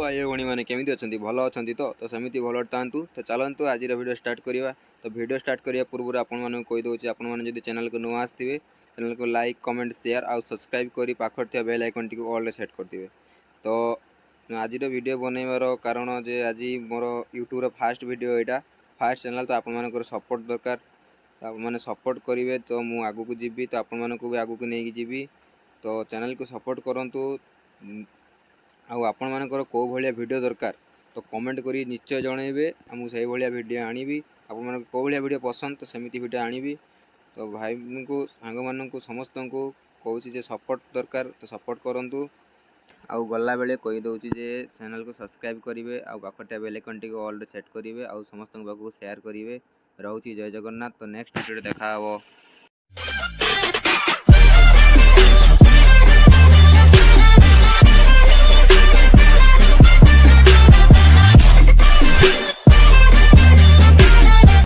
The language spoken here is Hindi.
भाई भौणी मैंने केमी अच्छा भल अच्छा तो सेमती भल था तो चलतु आज वीडियो स्टार्ट करवा। तो वीडियो स्टार्ट करने पूर्व आपको कहीदे आपने चैनल को नुआ आसवे चैनल को लाइक कमेंट शेयर आउ सब्सक्राइब कर पाखर बेल आइकन टी ऑल सेट करदे। तो आज वीडियो बनइबार कारण जे आज मोर यूट्यूब फास्ट वीडियो यहाँ फास्ट चैनल तो आप सपोर्ट दरकार आपने सपोर्ट करेंगे तो मुझे आगू को जीवी तो आपण भी आगू को लेकिन जीवी। तो चैनल को सपोर्ट करूँ आपण मानकर कौ भाया वीडियो दरकार तो कमेंट करी निश्चय जनइबे मुझे से भाया वीडियो आनिबी आपण कौ भाया वीडियो पसंद तो सेमती वीडियो आनिबी। तो भाई को सांग मानू समस्त को कहूँ जे सपोर्ट दरकार तो सपोर्ट करूँ आउ गला बेले कही दूसरी जे चैनल को सब्सक्राइब करेंगे आउ पाखटिया बेल आइकन टी ऑल सेट करेंगे आउ समस्त पाखक शेयर करेंगे। रोची जय जगन्नाथ। तो नेक्स्ट वीडियो देखा।